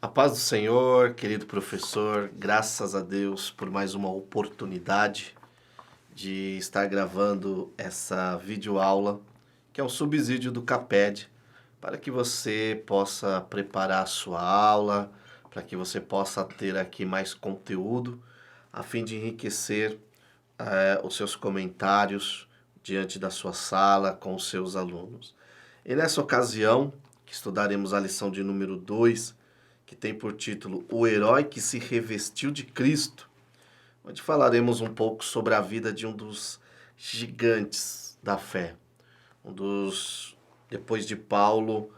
A paz do Senhor, querido professor, graças a Deus por mais uma oportunidade de estar gravando essa videoaula, que é um subsídio do CAPED, para que você possa preparar a sua aula, para que você possa ter aqui mais conteúdo, a fim de enriquecer os seus comentários diante da sua sala com os seus alunos. E nessa ocasião, que estudaremos a lição de número 2, que tem por título O Herói que se Revestiu de Cristo, onde falaremos um pouco sobre a vida de um dos gigantes da fé, depois de Paulo,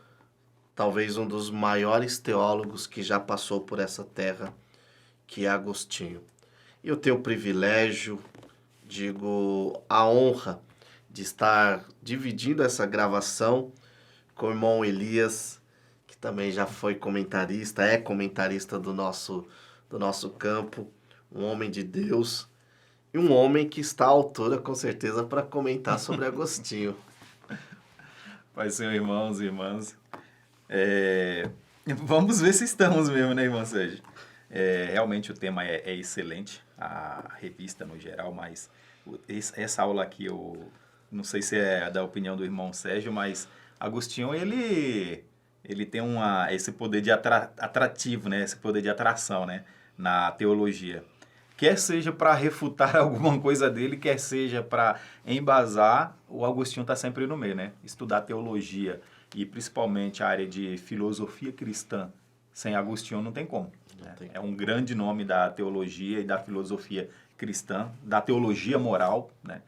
talvez um dos maiores teólogos que já passou por essa terra, que é Agostinho. E eu tenho o privilégio, a honra de estar dividindo essa gravação com o irmão Elias, que também já foi comentarista, é comentarista do nosso campo, um homem de Deus e um homem que está à altura, com certeza, para comentar sobre Agostinho. Pai, Senhor, irmãos e irmãs, vamos ver se estamos mesmo, né, irmão Sérgio? Realmente o tema é excelente, a revista no geral, mas essa aula aqui, eu não sei se é da opinião do irmão Sérgio, mas Agostinho, ele tem esse poder de atrativo, né? Esse poder de atração, né? Na teologia. Quer seja para refutar alguma coisa dele, quer seja para embasar, o Agostinho está sempre no meio, né? Estudar teologia e principalmente a área de filosofia cristã, sem Agostinho não tem como. Né? É um grande nome da teologia e da filosofia cristã, da teologia moral, né?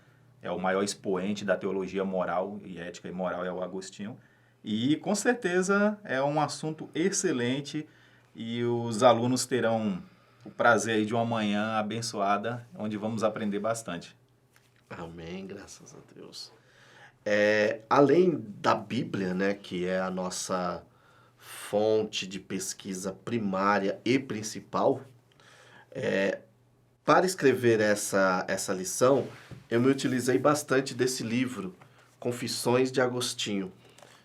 É o maior expoente da teologia moral e ética e moral é o Agostinho. E, com certeza, é um assunto excelente e os alunos terão o prazer aí de uma manhã abençoada, onde vamos aprender bastante. Amém, graças a Deus. Além da Bíblia, né, que é a nossa fonte de pesquisa primária e principal, para escrever essa lição, eu me utilizei bastante desse livro, Confissões de Agostinho.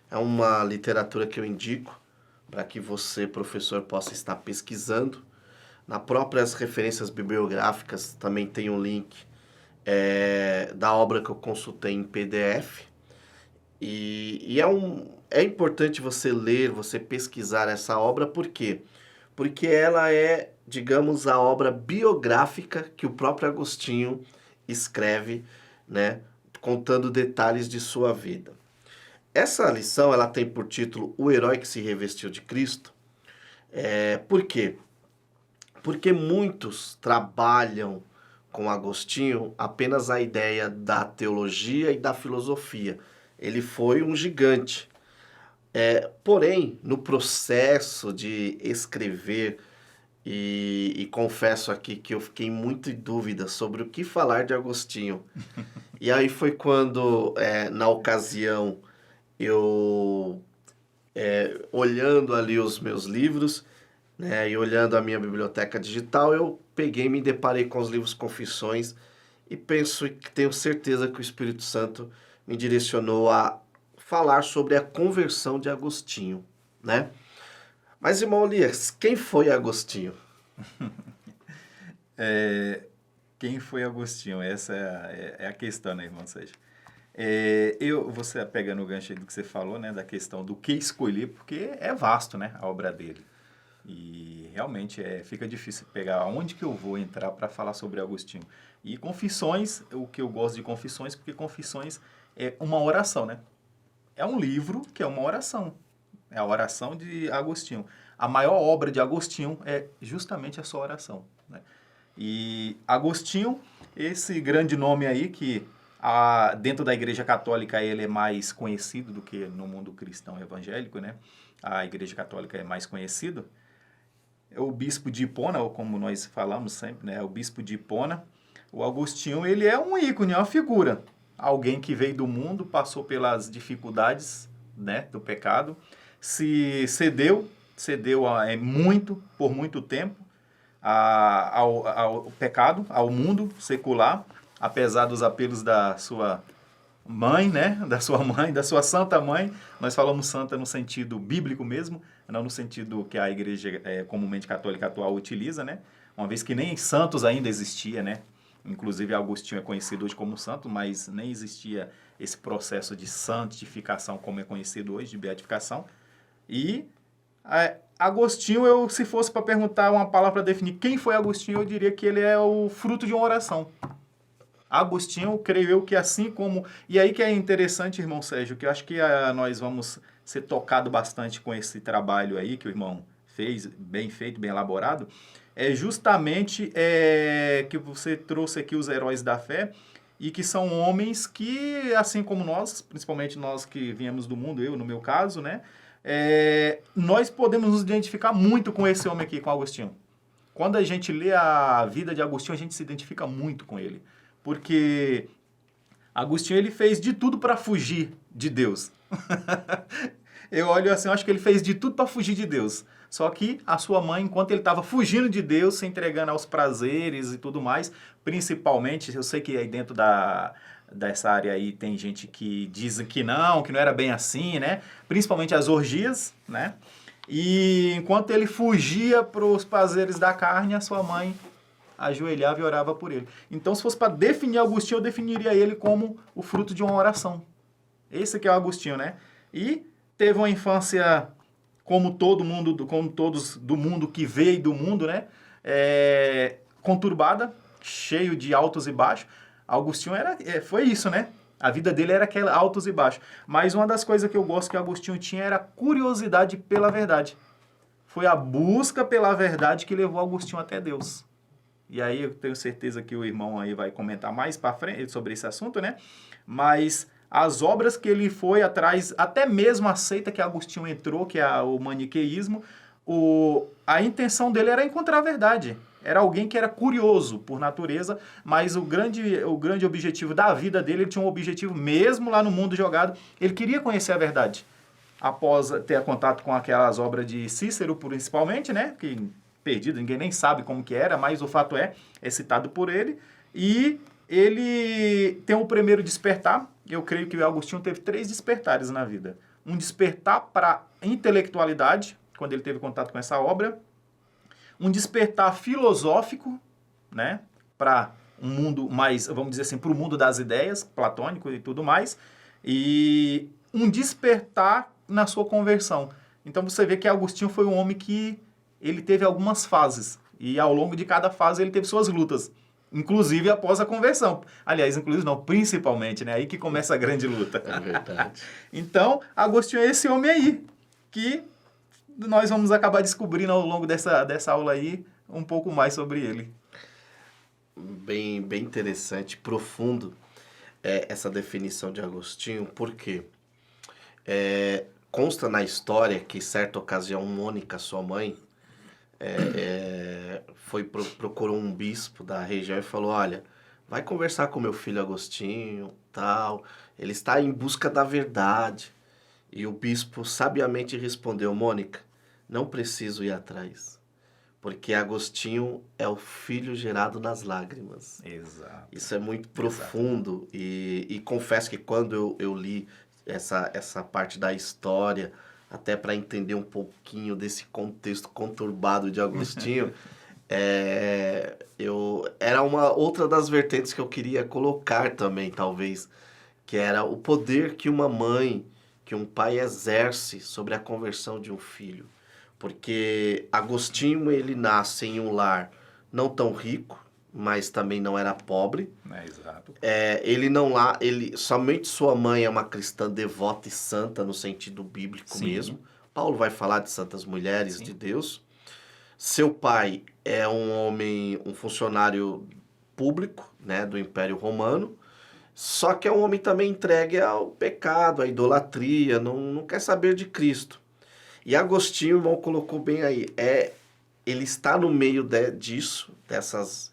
É uma literatura que eu indico para que você, professor, possa estar pesquisando. Nas próprias referências bibliográficas também tem um link da obra que eu consultei em PDF. E é importante você ler, você pesquisar essa obra, por quê? Porque ela é, digamos, a obra biográfica que o próprio Agostinho escreve, né, contando detalhes de sua vida. Essa lição ela tem por título O Herói que se Revestiu de Cristo. Por quê? Porque muitos trabalham com Agostinho apenas a ideia da teologia e da filosofia. Ele foi um gigante. Porém, no processo de escrever, e confesso aqui que eu fiquei muito em dúvida sobre o que falar de Agostinho. E aí foi quando, na ocasião, eu, olhando ali os meus livros, né, e olhando a minha biblioteca digital, eu peguei e me deparei com os livros Confissões e tenho certeza que o Espírito Santo me direcionou a falar sobre a conversão de Agostinho, né? Mas, irmão Elias, quem foi Agostinho? Quem foi Agostinho? Essa é a questão, né, irmão Sérgio? Você pegando o gancho aí do que você falou, né, da questão do que escolher, porque é vasto, né, a obra dele. E realmente fica difícil pegar onde que eu vou entrar para falar sobre Agostinho. E Confissões, o que eu gosto de Confissões, porque Confissões é uma oração, né? É um livro que é uma oração. É a oração de Agostinho. A maior obra de Agostinho é justamente a sua oração, né? E Agostinho, esse grande nome aí que dentro da Igreja Católica ele é mais conhecido do que no mundo cristão evangélico, né? A Igreja Católica é mais conhecido. É o bispo de Hipona, ou como nós falamos sempre, né? O bispo de Hipona. O Agostinho, ele é um ícone, é uma figura. Alguém que veio do mundo, passou pelas dificuldades, né, do pecado, se cedeu por muito tempo ao pecado, ao mundo secular, apesar dos apelos da sua mãe, né, da sua santa mãe. Nós falamos santa no sentido bíblico mesmo, não no sentido que a igreja comumente católica atual utiliza, né? Uma vez que nem santos ainda existia, né? Inclusive Agostinho é conhecido hoje como santo, mas nem existia esse processo de santificação como é conhecido hoje, de beatificação. E Agostinho, se fosse para perguntar uma palavra para definir quem foi Agostinho, eu diria que ele é o fruto de uma oração. Agostinho, creio eu que assim como... E aí que é interessante, irmão Sérgio, que eu acho que nós vamos ser tocados bastante com esse trabalho aí que o irmão fez, bem feito, bem elaborado, é justamente que você trouxe aqui os heróis da fé e que são homens que, assim como nós, principalmente nós que viemos do mundo, eu no meu caso, né, nós podemos nos identificar muito com esse homem aqui, com Agostinho. Quando a gente lê a vida de Agostinho, a gente se identifica muito com ele. Porque Agostinho, ele fez de tudo para fugir de Deus. Eu olho assim, eu acho que ele fez de tudo para fugir de Deus. Só que a sua mãe, enquanto ele estava fugindo de Deus, se entregando aos prazeres e tudo mais, principalmente, eu sei que aí dentro dessa área aí tem gente que diz que não era bem assim, né? Principalmente as orgias, né? E enquanto ele fugia para os prazeres da carne, a sua mãe ajoelhava e orava por ele. Então, se fosse para definir Agostinho, eu definiria ele como o fruto de uma oração. Esse que é o Agostinho, né? E teve uma infância como todo mundo, como todos do mundo que veio do mundo, né? Conturbada, cheio de altos e baixos. Agostinho foi isso, né? A vida dele era aquela altos e baixos. Mas uma das coisas que eu gosto que Agostinho tinha era a curiosidade pela verdade. Foi a busca pela verdade que levou Agostinho até Deus. E aí eu tenho certeza que o irmão aí vai comentar mais para frente sobre esse assunto, né? Mas as obras que ele foi atrás, até mesmo a seita que Agostinho entrou, que é o maniqueísmo, a intenção dele era encontrar a verdade. Era alguém que era curioso por natureza, mas o grande objetivo da vida dele, ele tinha um objetivo mesmo lá no mundo jogado, ele queria conhecer a verdade. Após ter contato com aquelas obras de Cícero, principalmente, né? Que perdido, ninguém nem sabe como que era, mas o fato é citado por ele, e ele tem um primeiro despertar. Eu creio que o Agostinho teve 3 despertares na vida. Um despertar para a intelectualidade, quando ele teve contato com essa obra, um despertar filosófico, né, para um mundo mais, vamos dizer assim, para o mundo das ideias, platônico e tudo mais, e um despertar na sua conversão. Então você vê que Agostinho foi um homem que ele teve algumas fases, e ao longo de cada fase ele teve suas lutas, inclusive após a conversão. Aliás, inclusive não, principalmente, né? Aí que começa a grande luta. É verdade. Então, Agostinho é esse homem aí, que nós vamos acabar descobrindo ao longo dessa aula aí um pouco mais sobre ele. Bem interessante, profundo essa definição de Agostinho, porque consta na história que, certa ocasião, Mônica, sua mãe, procurou um bispo da região e falou: olha, vai conversar com meu filho Agostinho, tal, ele está em busca da verdade. E o bispo sabiamente respondeu: Mônica, não preciso ir atrás, porque Agostinho é o filho gerado nas lágrimas. Exato. Isso é muito profundo. E confesso que quando eu li essa parte da história, até para entender um pouquinho desse contexto conturbado de Agostinho, era uma outra das vertentes que eu queria colocar também, talvez, que era o poder que uma mãe, que um pai exerce sobre a conversão de um filho. Porque Agostinho, ele nasce em um lar não tão rico, mas também não era pobre. Exato. Somente sua mãe é uma cristã devota e santa no sentido bíblico. Sim. Mesmo. Paulo vai falar de santas mulheres. Sim. De Deus. Seu pai é um funcionário público, né, do Império Romano, só que é um homem também entregue ao pecado, à idolatria, não quer saber de Cristo. E Agostinho, o irmão colocou bem aí, ele está no meio disso,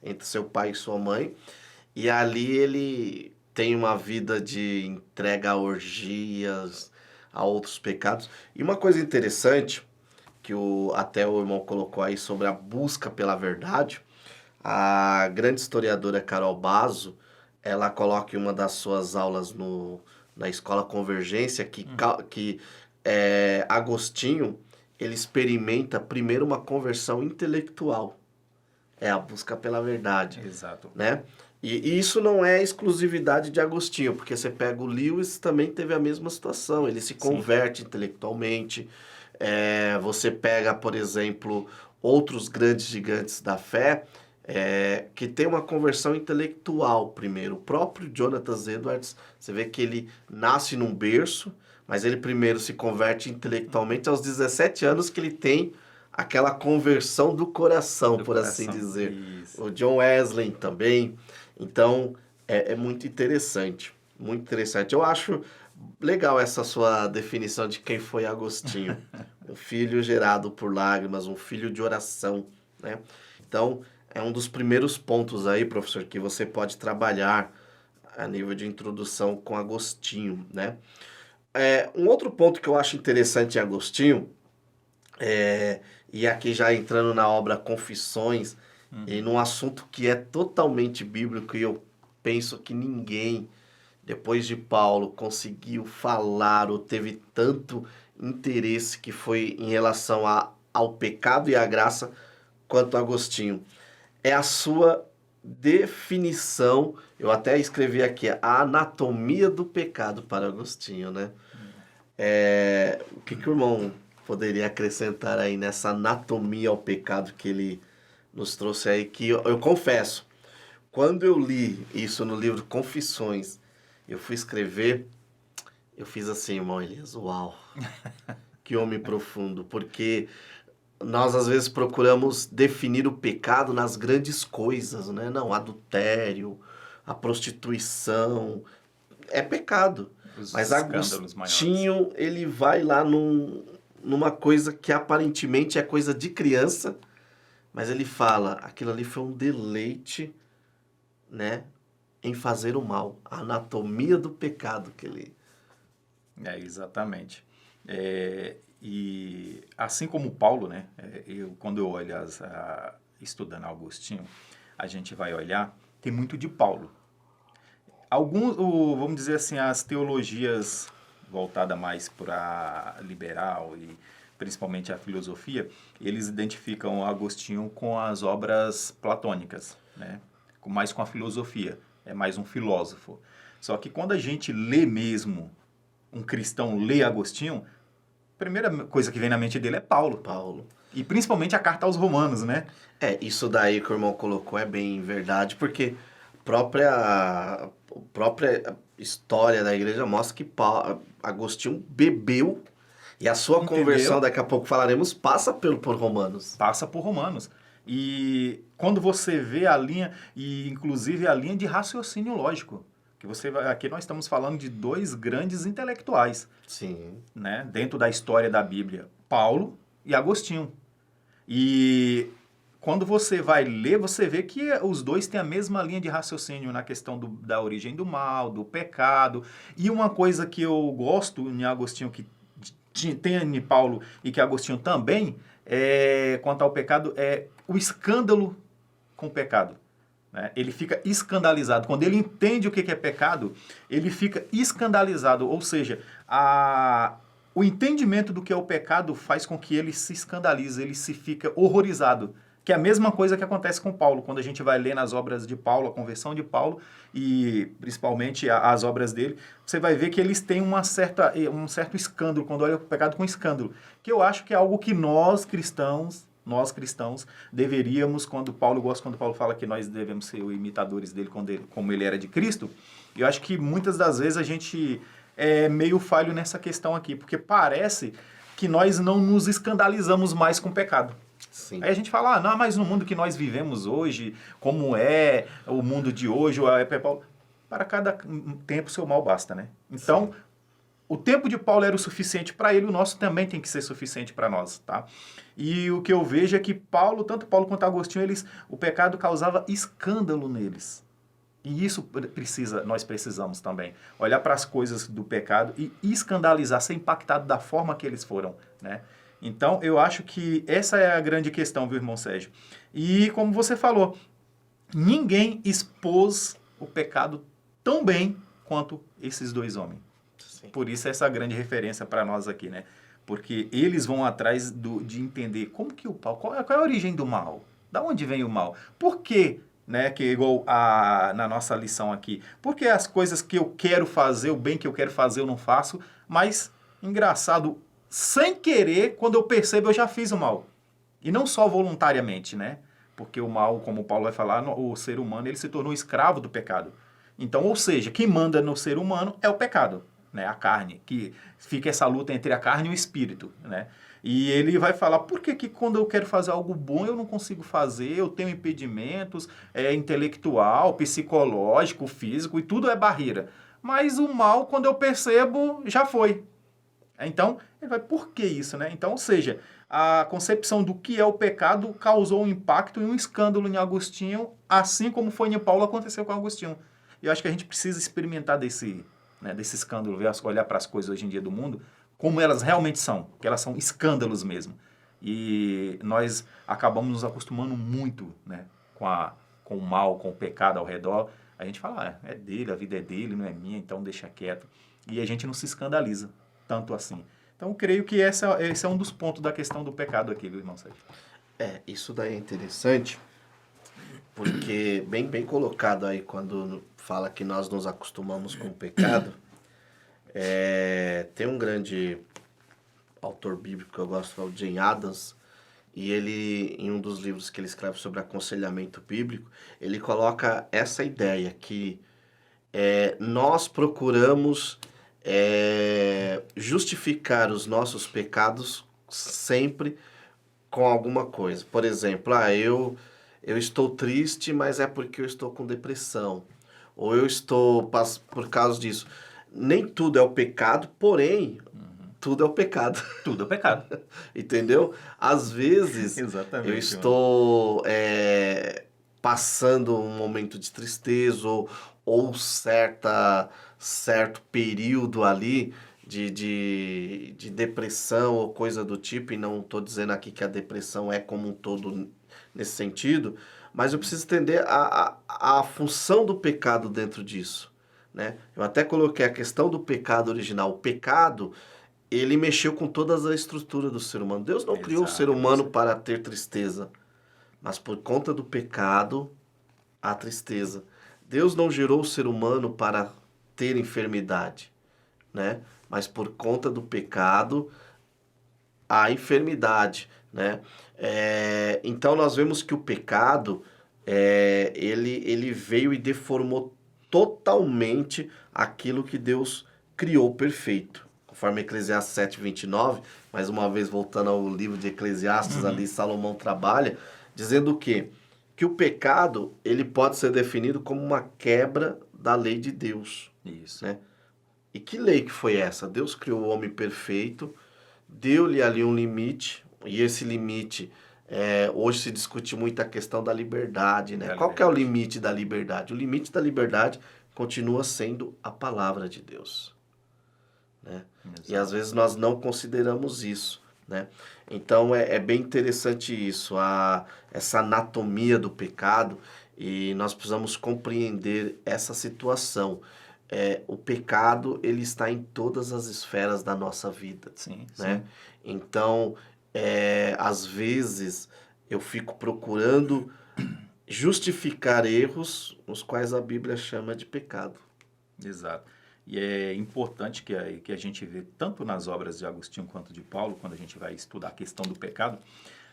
entre seu pai e sua mãe, e ali ele tem uma vida de entrega a orgias, a outros pecados. E uma coisa interessante, que até o irmão colocou aí sobre a busca pela verdade, a grande historiadora Carol Basso, ela coloca em uma das suas aulas na Escola Convergência que Agostinho, ele experimenta primeiro uma conversão intelectual. É a busca pela verdade. Exato. Né? E isso não é exclusividade de Agostinho, porque você pega o Lewis, também teve a mesma situação. Ele se converte intelectualmente. Você pega, por exemplo, outros grandes gigantes da fé, que tem uma conversão intelectual primeiro. O próprio Jonathan Edwards, você vê que ele nasce num berço, mas ele primeiro se converte intelectualmente aos 17 anos que ele tem aquela conversão do coração, por assim dizer. Isso. O John Wesley também. Então, é muito interessante. Muito interessante. Eu acho legal essa sua definição de quem foi Agostinho. Um filho gerado por lágrimas, um filho de oração, né? Então, é um dos primeiros pontos aí, professor, que você pode trabalhar a nível de introdução com Agostinho, né? Um outro ponto que eu acho interessante em Agostinho, e aqui já entrando na obra Confissões, e num assunto que é totalmente bíblico, e eu penso que ninguém, depois de Paulo, conseguiu falar ou teve tanto interesse que foi em relação ao pecado e à graça quanto Agostinho. É a sua definição, eu até escrevi aqui, a anatomia do pecado para Agostinho, né? O que o irmão poderia acrescentar aí nessa anatomia ao pecado que ele nos trouxe aí, que eu confesso, quando eu li isso no livro Confissões, eu fui escrever, eu fiz assim, irmão Elias, uau, que homem profundo, porque nós às vezes procuramos definir o pecado nas grandes coisas, né? Não, adultério, a prostituição, é pecado. Mas Agostinho, ele vai lá numa coisa que aparentemente é coisa de criança, mas ele fala, aquilo ali foi um deleite, né, em fazer o mal. A anatomia do pecado que ele... Exatamente. E assim como Paulo, né, quando eu olho estudando Agostinho, a gente vai olhar, tem muito de Paulo. Vamos dizer assim, as teologias voltadas mais para liberal e principalmente a filosofia, eles identificam Agostinho com as obras platônicas, né? Mais com a filosofia, é mais um filósofo. Só que quando a gente lê mesmo, um cristão lê Agostinho, a primeira coisa que vem na mente dele é Paulo. E principalmente a carta aos Romanos, né? Isso daí que o irmão colocou é bem verdade, porque a própria história da igreja mostra que Agostinho bebeu. E a sua conversão, daqui a pouco falaremos, passa por Romanos. Passa por Romanos. E quando você vê a linha, e inclusive a linha de raciocínio lógico, que aqui nós estamos falando de dois grandes intelectuais. Sim. Né, dentro da história da Bíblia, Paulo e Agostinho. E quando você vai ler, você vê que os dois têm a mesma linha de raciocínio na questão da origem do mal, do pecado. E uma coisa que eu gosto em Agostinho, que tem em Paulo e que Agostinho também, quanto ao pecado, é o escândalo com o pecado. Né? Ele fica escandalizado. Quando ele entende o que é pecado, ele fica escandalizado. Ou seja, o entendimento do que é o pecado faz com que ele se escandalize, ele se fica horrorizado. Que é a mesma coisa que acontece com Paulo. Quando a gente vai ler nas obras de Paulo, a conversão de Paulo, e principalmente as obras dele, você vai ver que eles têm um certo escândalo, quando olha o pecado com escândalo. Que eu acho que é algo que nós cristãos deveríamos, quando Paulo fala que nós devemos ser imitadores dele como ele era de Cristo, eu acho que muitas das vezes a gente é meio falho nessa questão aqui, porque parece que nós não nos escandalizamos mais com o pecado. Sim. Aí a gente fala, não, mas no mundo que nós vivemos hoje, como é o mundo de hoje, para cada tempo seu mal basta, né? Então, sim, o tempo de Paulo era o suficiente para ele, o nosso também tem que ser suficiente para nós, tá? E o que eu vejo é que tanto Paulo quanto Agostinho, o pecado causava escândalo neles. E isso nós precisamos também. Olhar para as coisas do pecado e escandalizar, ser impactado da forma que eles foram, né? Então, eu acho que essa é a grande questão, viu, irmão Sérgio? E como você falou, ninguém expôs o pecado tão bem quanto esses dois homens. Sim. Por isso essa grande referência para nós aqui, né? Porque eles vão atrás de entender como que qual é a origem do mal? Da onde vem o mal? Por quê? Né, que igual na nossa lição aqui. Porque as coisas que eu quero fazer, o bem que eu quero fazer, eu não faço, mas, engraçado, sem querer, quando eu percebo, eu já fiz o mal. E não só voluntariamente, né? Porque o mal, como o Paulo vai falar, o ser humano ele se tornou escravo do pecado. Então, ou seja, quem manda no ser humano é o pecado, né? A carne, que fica essa luta entre a carne e o espírito, né? E ele vai falar, por que quando eu quero fazer algo bom eu não consigo fazer, eu tenho impedimentos, intelectual, psicológico, físico, e tudo é barreira. Mas o mal, quando eu percebo, já foi. Então, ele vai, por que isso, né? Então, ou seja, a concepção do que é o pecado causou um impacto e um escândalo em Agostinho, assim como foi em Paulo, aconteceu com Agostinho. E eu acho que a gente precisa experimentar desse escândalo, olhar para as coisas hoje em dia do mundo, como elas realmente são, que elas são escândalos mesmo. E nós acabamos nos acostumando muito, né, com o mal, com o pecado ao redor. A gente fala, é dele, a vida é dele, não é minha, então deixa quieto. E a gente não se escandaliza tanto assim. Então, eu creio que esse é um dos pontos da questão do pecado aqui, viu, irmão Sérgio? Isso daí é interessante, porque bem colocado aí quando fala que nós nos acostumamos com o pecado. Tem um grande autor bíblico que eu gosto, é o Jane Adams, e ele, em um dos livros que ele escreve sobre aconselhamento bíblico, ele coloca essa ideia que nós procuramos justificar os nossos pecados sempre com alguma coisa. Por exemplo, eu estou triste, mas é porque eu estou com depressão. Ou eu estou por causa disso. Nem tudo é o pecado, porém, tudo é o pecado. Tudo é pecado. Entendeu? Às vezes, Exatamente, eu estou passando um momento de tristeza ou certo período ali de depressão ou coisa do tipo, e não estou dizendo aqui que a depressão é como um todo nesse sentido, mas eu preciso entender a função do pecado dentro disso, né? Eu até coloquei a questão do pecado original. O pecado, ele mexeu com toda a estrutura do ser humano. Deus não criou o ser humano para ter tristeza, mas por conta do pecado, há tristeza. Deus não gerou o ser humano para ter enfermidade, né? Mas por conta do pecado, há enfermidade, né? Então nós vemos que o pecado, ele veio e deformou totalmente aquilo que Deus criou perfeito. Conforme Eclesiastes 7:29, mais uma vez voltando ao livro de Eclesiastes, ali Salomão trabalha, dizendo o quê? Que o pecado, ele pode ser definido como uma quebra da lei de Deus. Isso. Né? E que lei que foi essa? Deus criou o homem perfeito, deu-lhe ali um limite, e esse limite, hoje se discute muito a questão da liberdade, né? Qual que é o limite da liberdade? O limite da liberdade continua sendo a palavra de Deus, né? E às vezes nós não consideramos isso, né? Então é bem interessante isso, essa anatomia do pecado, e nós precisamos compreender essa situação. O pecado, ele está em todas as esferas da nossa vida. Sim, né? sim. Então, às vezes, eu fico procurando justificar erros, os quais a Bíblia chama de pecado. Exato. E é importante que a gente vê, tanto nas obras de Agostinho quanto de Paulo, quando a gente vai estudar a questão do pecado,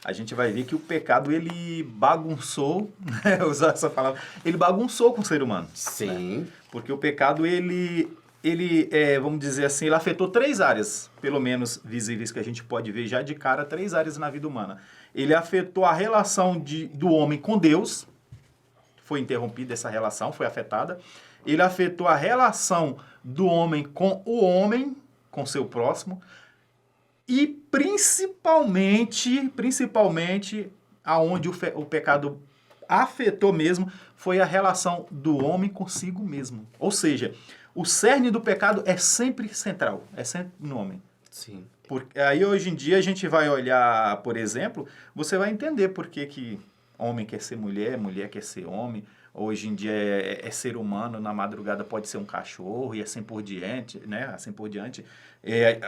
a gente vai ver que o pecado, ele bagunçou, né? Usar essa palavra, ele bagunçou com o ser humano. Sim. Né? Porque o pecado, ele vamos dizer assim, ele afetou 3 áreas, pelo menos visíveis, que a gente pode ver já de cara, 3 áreas na vida humana. Ele afetou a relação do homem com Deus, foi interrompida essa relação, foi afetada. Ele afetou a relação do homem, com seu próximo. E principalmente, aonde o pecado afetou mesmo, foi a relação do homem consigo mesmo. Ou seja, o cerne do pecado é sempre central, é sempre no homem. Sim. Aí hoje em dia a gente vai olhar, por exemplo, você vai entender por que homem quer ser mulher, mulher quer ser homem. Hoje em dia é ser humano, na madrugada pode ser um cachorro e assim por diante, né? Assim por diante.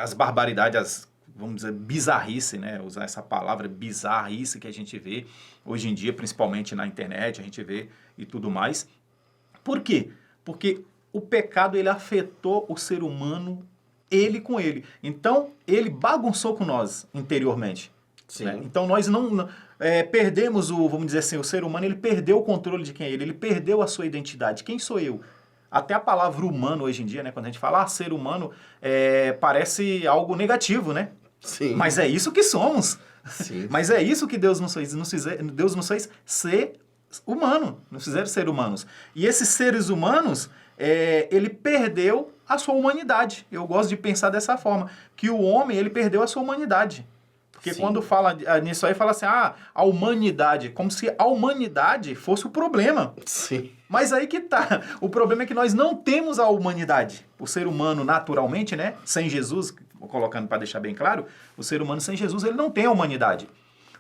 As barbaridades, vamos dizer, bizarrice, né? Usar essa palavra bizarrice que a gente vê hoje em dia, principalmente na internet, a gente vê e tudo mais. Por quê? Porque o pecado, ele afetou o ser humano, ele com ele. Então, ele bagunçou com nós interiormente. Sim. Né? Então, nós não perdemos vamos dizer assim, o ser humano, ele perdeu o controle de quem é ele perdeu a sua identidade. Quem sou eu? Até a palavra humano hoje em dia, né? Quando a gente fala ser humano, parece algo negativo, né? Sim. Mas é isso que somos. Sim. Mas é isso que Deus nos fez. Deus nos fez ser humano, nos fizeram ser humanos. E esses seres humanos, ele perdeu a sua humanidade. Eu gosto de pensar dessa forma, que o homem, ele perdeu a sua humanidade. Porque Sim. quando fala nisso aí, fala assim, a humanidade, como se a humanidade fosse o problema. Sim. Mas aí que tá, o problema é que nós não temos a humanidade. O ser humano, naturalmente, né, sem Jesus, colocando para deixar bem claro, o ser humano sem Jesus, ele não tem a humanidade.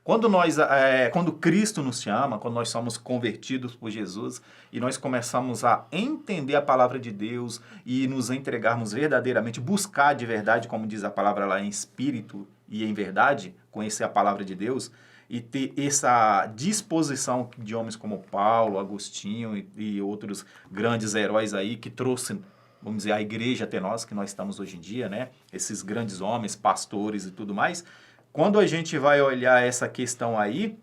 Quando Cristo nos chama, quando nós somos convertidos por Jesus e nós começamos a entender a palavra de Deus e nos entregarmos verdadeiramente, buscar de verdade, como diz a palavra lá, em espírito e em verdade, conhecer a palavra de Deus e ter essa disposição de homens como Paulo, Agostinho e outros grandes heróis aí que trouxe, vamos dizer, a igreja até nós, que nós estamos hoje em dia, né? Esses grandes homens, pastores e tudo mais. Quando a gente vai olhar essa questão aí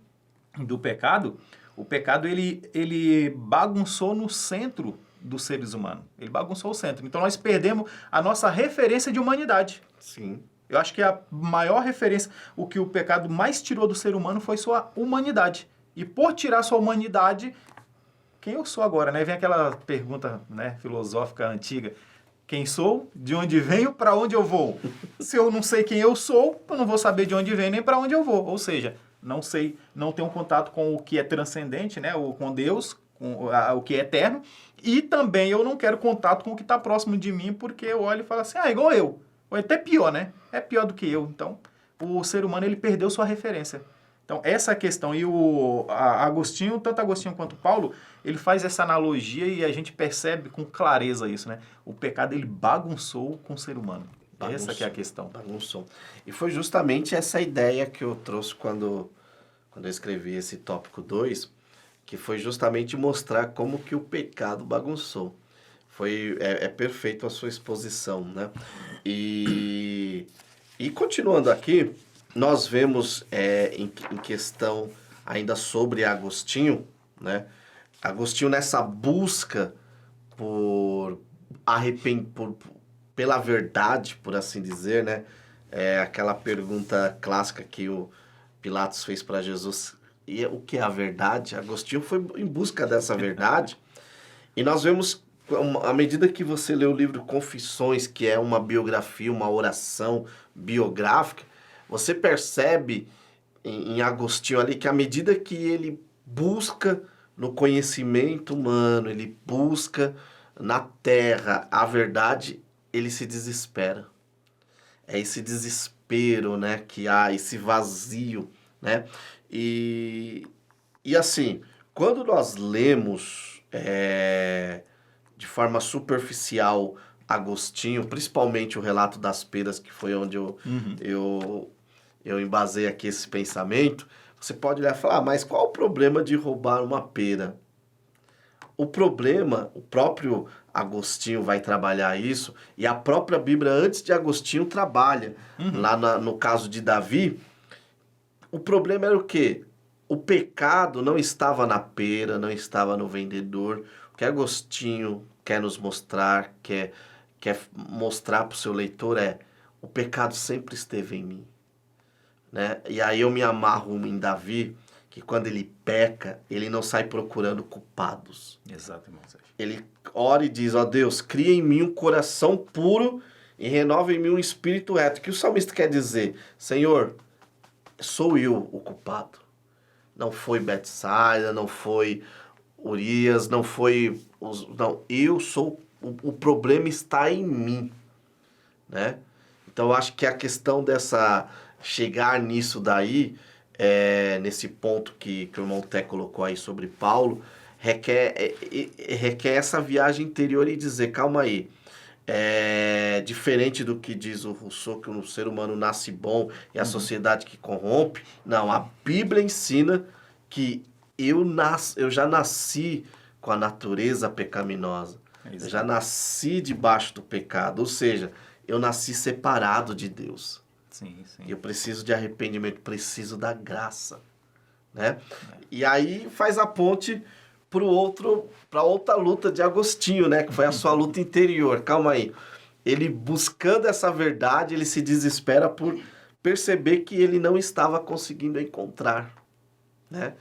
do pecado, o pecado ele bagunçou no centro dos seres humanos. Ele bagunçou o centro. Então nós perdemos a nossa referência de humanidade. Sim. Eu acho que a maior referência, o que o pecado mais tirou do ser humano foi sua humanidade. E por tirar sua humanidade, quem eu sou agora, né? Vem aquela pergunta, né, filosófica antiga. Quem sou, de onde venho, para onde eu vou. Se eu não sei quem eu sou, eu não vou saber de onde venho nem para onde eu vou. Ou seja, não sei, não tenho contato com o que é transcendente, né? Com Deus, com o que é eterno. E também eu não quero contato com o que está próximo de mim, porque eu olho e falo assim, igual eu. Ou até pior, né? É pior do que eu. Então, o ser humano, ele perdeu sua referência. Então, essa questão, e Agostinho, tanto Agostinho quanto Paulo, ele faz essa analogia e a gente percebe com clareza isso, né? O pecado, ele bagunçou com o ser humano. Essa que é a questão. Bagunçou. E foi justamente essa ideia que eu trouxe quando eu escrevi esse tópico 2, que foi justamente mostrar como que o pecado bagunçou. É perfeito a sua exposição, né? E continuando aqui, nós vemos em questão ainda sobre Agostinho, né? Agostinho nessa busca pela verdade, por assim dizer, né? Aquela pergunta clássica que o Pilatos fez para Jesus, e o que é a verdade? Agostinho foi em busca dessa verdade, e nós vemos, à medida que você lê o livro Confissões, que é uma biografia, uma oração biográfica, você percebe em Agostinho ali que à medida que ele busca no conhecimento humano, ele busca na terra a verdade, ele se desespera. É esse desespero, né, que há, esse vazio, né? E assim, quando nós lemos de forma superficial Agostinho, principalmente o relato das peras, que foi onde eu embasei aqui esse pensamento, você pode olhar e falar, mas qual o problema de roubar uma pera? O problema, o próprio Agostinho vai trabalhar isso, e a própria Bíblia, antes de Agostinho, trabalha. Lá no caso de Davi, o problema era o quê? O pecado não estava na pera, não estava no vendedor. O que Agostinho quer nos mostrar, quer mostrar para o seu leitor o pecado sempre esteve em mim. Né? E aí eu me amarro em Davi, que quando ele peca, ele não sai procurando culpados. Exato, irmão. Ele ora e diz, Deus, cria em mim um coração puro e renova em mim um espírito reto. O que o salmista quer dizer? Senhor, sou eu o culpado. Não foi Betsaida, não foi Urias, não foi... Não, eu sou... O problema está em mim. Né? Então eu acho que a questão chegar nisso daí, nesse ponto que o irmão Té colocou aí sobre Paulo, requer essa viagem interior e dizer, calma aí, É diferente do que diz o Rousseau, que o ser humano nasce bom e a sociedade que corrompe. Não, a Bíblia ensina que eu já nasci com a natureza pecaminosa. Eu já nasci debaixo do pecado. Ou seja, eu nasci separado de Deus. Sim, sim. E eu preciso de arrependimento, preciso da graça, né? E aí faz a ponte para outra luta de Agostinho, né? Que foi a sua luta interior. Calma aí. Ele buscando essa verdade, ele se desespera por perceber que ele não estava conseguindo encontrar, né?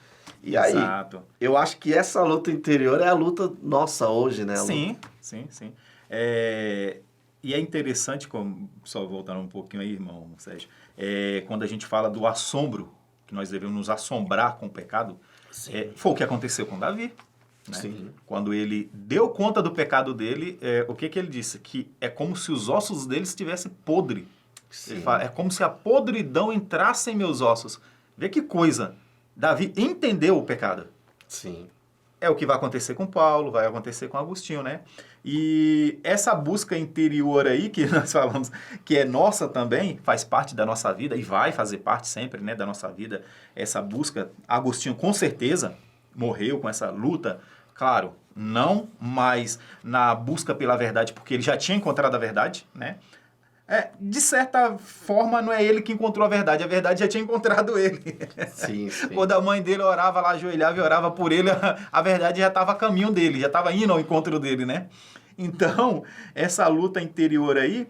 E aí, Exato. eu acho que essa luta interior é a luta nossa hoje, né? Sim, sim, sim. E é interessante, como, só voltando um pouquinho aí, irmão Sérgio, quando a gente fala do assombro, que nós devemos nos assombrar com o pecado, foi o que aconteceu com Davi. Né? Sim. Quando ele deu conta do pecado dele, o que ele disse? Que é como se os ossos dele estivessem podres. Ele fala, é como se a podridão entrasse em meus ossos. Vê que coisa. Davi entendeu o pecado. Sim. É o que vai acontecer com Paulo, vai acontecer com Agostinho, né? E essa busca interior aí que nós falamos, que é nossa também, faz parte da nossa vida e vai fazer parte sempre, né, da nossa vida. Essa busca, Agostinho com certeza morreu com essa luta, claro, não mais na busca pela verdade, porque ele já tinha encontrado a verdade, né? De certa forma, não é ele que encontrou a verdade já tinha encontrado ele. Sim, sim. Quando a mãe dele orava lá, ajoelhava e orava por ele, a verdade já estava a caminho dele, já estava indo ao encontro dele, né? Então, essa luta interior aí,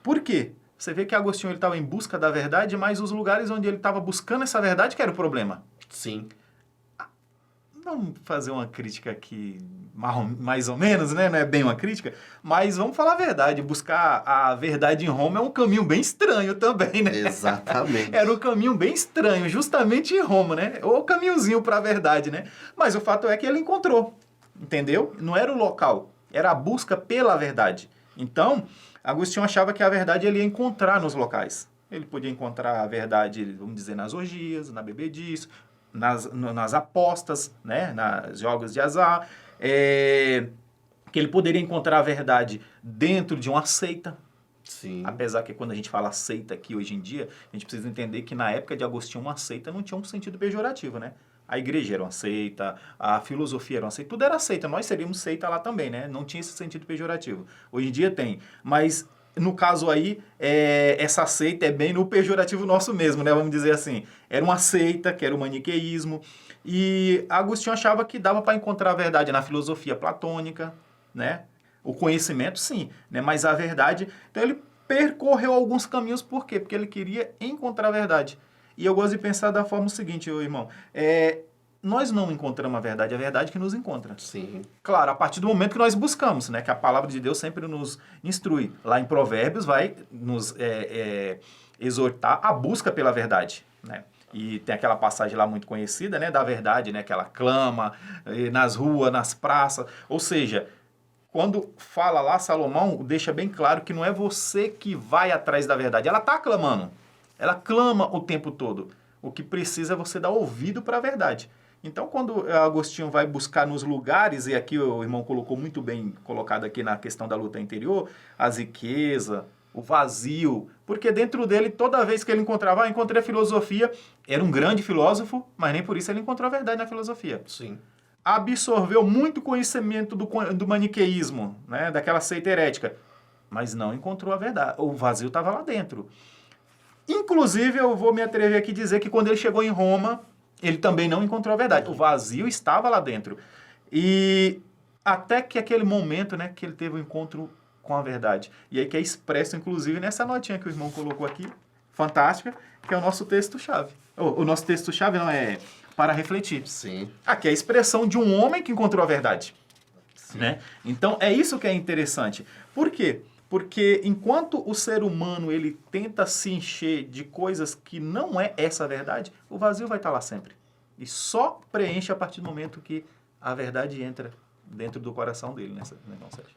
por quê? Você vê que Agostinho estava em busca da verdade, mas os lugares onde ele estava buscando essa verdade que era o problema. Sim. Vamos fazer uma crítica aqui, mais ou menos, né? Não é bem uma crítica, mas vamos falar a verdade. Buscar a verdade em Roma é um caminho bem estranho também, né? Exatamente. Era um caminho bem estranho, justamente em Roma, né? O caminhozinho para a verdade, né? Mas o fato é que ele encontrou, entendeu? Não era o local, era a busca pela verdade. Então, Agostinho achava que a verdade ele ia encontrar nos locais. Ele podia encontrar a verdade, vamos dizer, nas orgias, na bebedice, nas apostas, né? Nas jogos de azar, que ele poderia encontrar a verdade dentro de uma seita. Sim. Apesar que quando a gente fala seita aqui hoje em dia, a gente precisa entender que na época de Agostinho uma seita não tinha um sentido pejorativo, né? A igreja era uma seita, a filosofia era uma seita, tudo era seita. Nós seríamos seita lá também, né? Não tinha esse sentido pejorativo. Hoje em dia tem, mas no caso aí, essa seita é bem no pejorativo nosso mesmo, né? Vamos dizer assim. Era uma seita, que era o maniqueísmo, e Agostinho achava que dava para encontrar a verdade na filosofia platônica, né? O conhecimento, sim, né? Mas a verdade... Então, ele percorreu alguns caminhos, por quê? Porque ele queria encontrar a verdade. E eu gosto de pensar da forma seguinte, irmão. Nós não encontramos a verdade que nos encontra. Sim. Claro, a partir do momento que nós buscamos, né? Que a palavra de Deus sempre nos instrui. Lá em Provérbios vai nos exortar a busca pela verdade, né? E tem aquela passagem lá muito conhecida, né? Da verdade, né? Que ela clama nas ruas, nas praças. Ou seja, quando fala lá, Salomão deixa bem claro que não é você que vai atrás da verdade. Ela está clamando. Ela clama o tempo todo. O que precisa é você dar ouvido para a verdade. Então, quando Agostinho vai buscar nos lugares, e aqui o irmão colocou muito bem colocado aqui na questão da luta interior, as riquezas, o vazio, porque dentro dele, toda vez que ele encontrava, encontrei a filosofia, era um grande filósofo, mas nem por isso ele encontrou a verdade na filosofia. Sim. Absorveu muito conhecimento do maniqueísmo, né, daquela seita herética, mas não encontrou a verdade. O vazio estava lá dentro. Inclusive, eu vou me atrever aqui a dizer que quando ele chegou em Roma, ele também não encontrou a verdade. O vazio estava lá dentro. E até que aquele momento, né, que ele teve um encontro com a verdade. E aí que é expresso, inclusive, nessa notinha que o irmão colocou aqui, fantástica, que é o nosso texto-chave. O nosso texto-chave não é para refletir. Sim. Aqui é a expressão de um homem que encontrou a verdade. Né? Então, é isso que é interessante. Por quê? Porque enquanto o ser humano ele tenta se encher de coisas que não é essa verdade, o vazio vai estar lá sempre. E só preenche a partir do momento que a verdade entra dentro do coração dele, né, irmão Sérgio?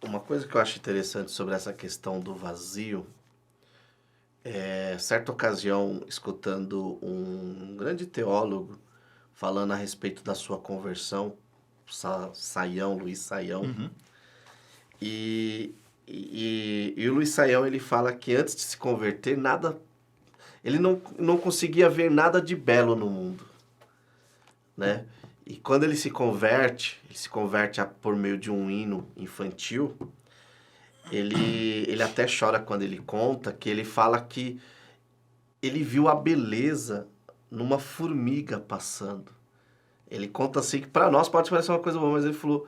Uma coisa que eu acho interessante sobre essa questão do vazio, certa ocasião, escutando um grande teólogo falando a respeito da sua conversão, Luiz Saião, E o Luiz Saião, ele fala que antes de se converter, ele não conseguia ver nada de belo no mundo, né? E quando ele se converte por meio de um hino infantil, ele até chora quando ele conta, que ele fala que ele viu a beleza numa formiga passando. Ele conta assim que para nós pode parecer uma coisa boa, mas ele falou,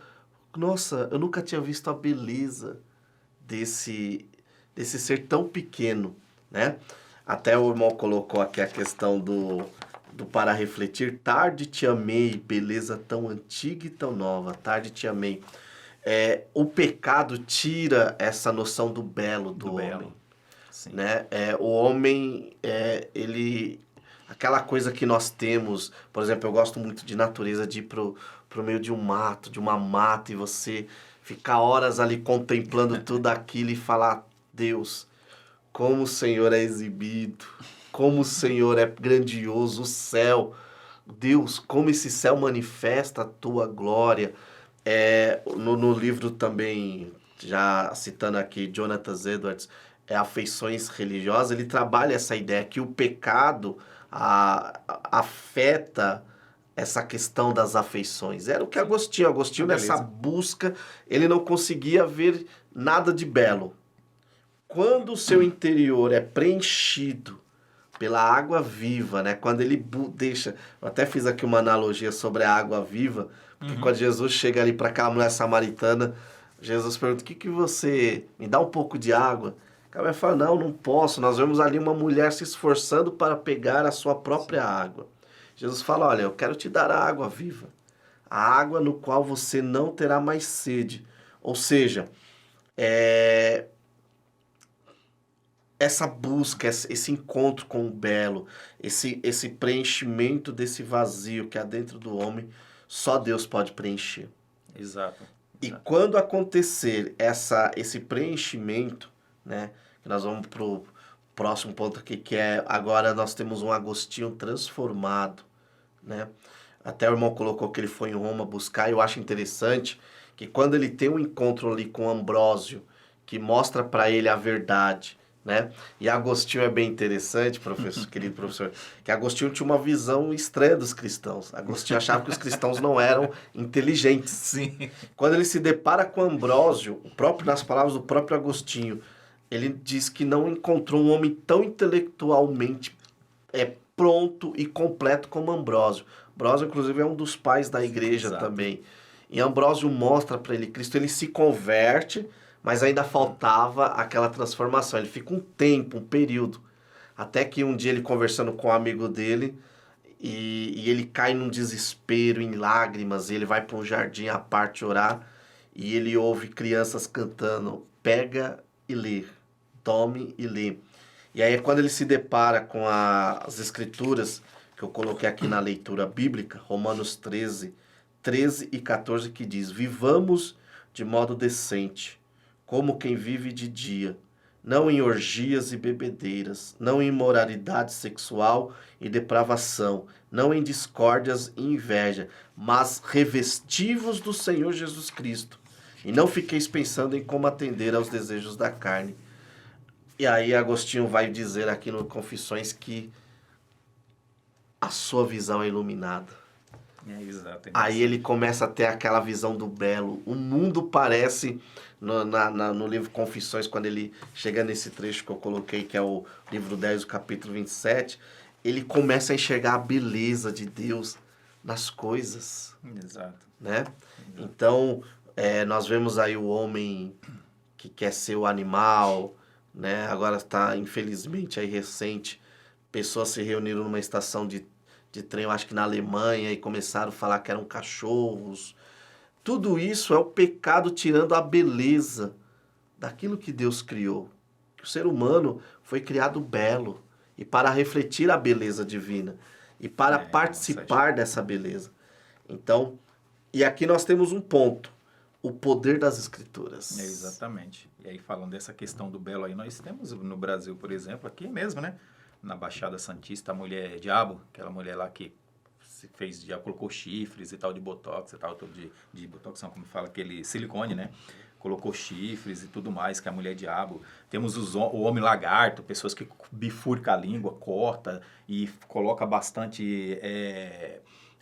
nossa, eu nunca tinha visto a beleza desse ser tão pequeno, né? Até o irmão colocou aqui a questão do para refletir. Tarde te amei, beleza tão antiga e tão nova. Tarde te amei. O pecado tira essa noção do belo do homem. Belo. Sim. Né? O homem, aquela coisa que nós temos, por exemplo, eu gosto muito de natureza, de ir pro meio de um mato, de uma mata, e você ficar horas ali contemplando tudo aquilo e falar, Deus, como o Senhor é exibido, como o Senhor é grandioso, o céu, Deus, como esse céu manifesta a tua glória. No livro também, já citando aqui Jonathan Edwards, Afeições Religiosas, ele trabalha essa ideia que o pecado afeta essa questão das afeições. Era o que Agostinho nessa busca, ele não conseguia ver nada de belo. Quando o seu interior é preenchido pela água viva, né? Quando ele deixa... Eu até fiz aqui uma analogia sobre a água viva, porque quando Jesus chega ali para aquela mulher samaritana, Jesus pergunta, o que você... Me dá um pouco de água? A mulher fala, não posso. Nós vemos ali uma mulher se esforçando para pegar a sua própria água. Jesus fala, olha, eu quero te dar a água viva. A água no qual você não terá mais sede. Ou seja, essa busca, esse encontro com o belo, esse preenchimento desse vazio que há dentro do homem, só Deus pode preencher. Exato. E quando acontecer esse preenchimento, né, nós vamos para o próximo ponto aqui, que agora nós temos um Agostinho transformado, né? Até o irmão colocou que ele foi em Roma buscar, e eu acho interessante que quando ele tem um encontro ali com Ambrósio, que mostra para ele a verdade, né? E Agostinho é bem interessante, professor, querido professor, que Agostinho tinha uma visão estranha dos cristãos. Agostinho achava que os cristãos não eram inteligentes. Sim. Quando ele se depara com Ambrósio, nas palavras do próprio Agostinho, ele diz que não encontrou um homem tão intelectualmente pronto e completo como Ambrósio. Ambrósio, inclusive, é um dos pais da igreja. Exato. Também. E Ambrósio mostra para ele Cristo, ele se converte, mas ainda faltava aquela transformação. Ele fica um tempo, um período, até que um dia ele conversando com um amigo dele, e ele cai num desespero, em lágrimas, e ele vai para um jardim à parte orar, e ele ouve crianças cantando, pega e lê, tome e lê. E aí quando ele se depara com as escrituras, que eu coloquei aqui na leitura bíblica, Romanos 13 e 14, que diz, vivamos de modo decente, como quem vive de dia, não em orgias e bebedeiras, não em imoralidade sexual e depravação, não em discórdias e inveja, mas revestivos do Senhor Jesus Cristo, e não fiqueis pensando em como atender aos desejos da carne. E aí Agostinho vai dizer aqui no Confissões que a sua visão é iluminada. Exato. Aí ele começa a ter aquela visão do belo. O mundo parece, no livro Confissões, quando ele chega nesse trecho que eu coloquei, que é o livro 10, o capítulo 27, ele começa a enxergar a beleza de Deus nas coisas. Exato. Né? Exato. Então, nós vemos aí o homem que quer ser o animal, né? Agora está, infelizmente, aí recente, pessoas se reuniram numa estação de trem, eu acho que na Alemanha, e começaram a falar que eram cachorros. Tudo isso é o pecado tirando a beleza daquilo que Deus criou. O ser humano foi criado belo e para refletir a beleza divina e para participar dessa beleza. Então, e aqui nós temos um ponto, o poder das escrituras. Exatamente. E aí falando dessa questão do belo aí, nós temos no Brasil, por exemplo, aqui mesmo, né? Na Baixada Santista, a mulher diabo, aquela mulher lá que se fez, já colocou chifres e tal de botox e tal, tudo de botox, como fala, aquele silicone, né? colocou chifres e tudo mais, que é a mulher diabo. Temos o homem lagarto, pessoas que bifurcam a língua, corta e coloca bastante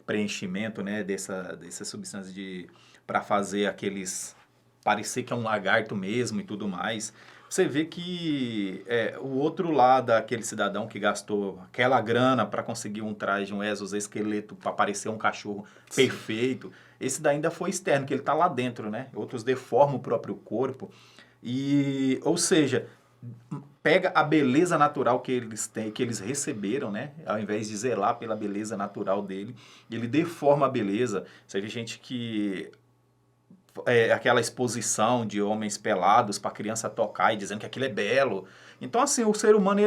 preenchimento, né, dessa substância para fazer aqueles... parecer que é um lagarto mesmo e tudo mais. Você vê que o outro lado, aquele cidadão que gastou aquela grana para conseguir um traje, um exoesqueleto, para parecer um cachorro perfeito, esse daí ainda foi externo, que ele está lá dentro, né? Outros deformam o próprio corpo. Ou seja, pega a beleza natural que eles têm, que eles receberam, né? Ao invés de zelar pela beleza natural dele, ele deforma a beleza. Você vê gente que... aquela exposição de homens pelados para criança tocar e dizendo que aquilo é belo. Então, assim, o ser humano,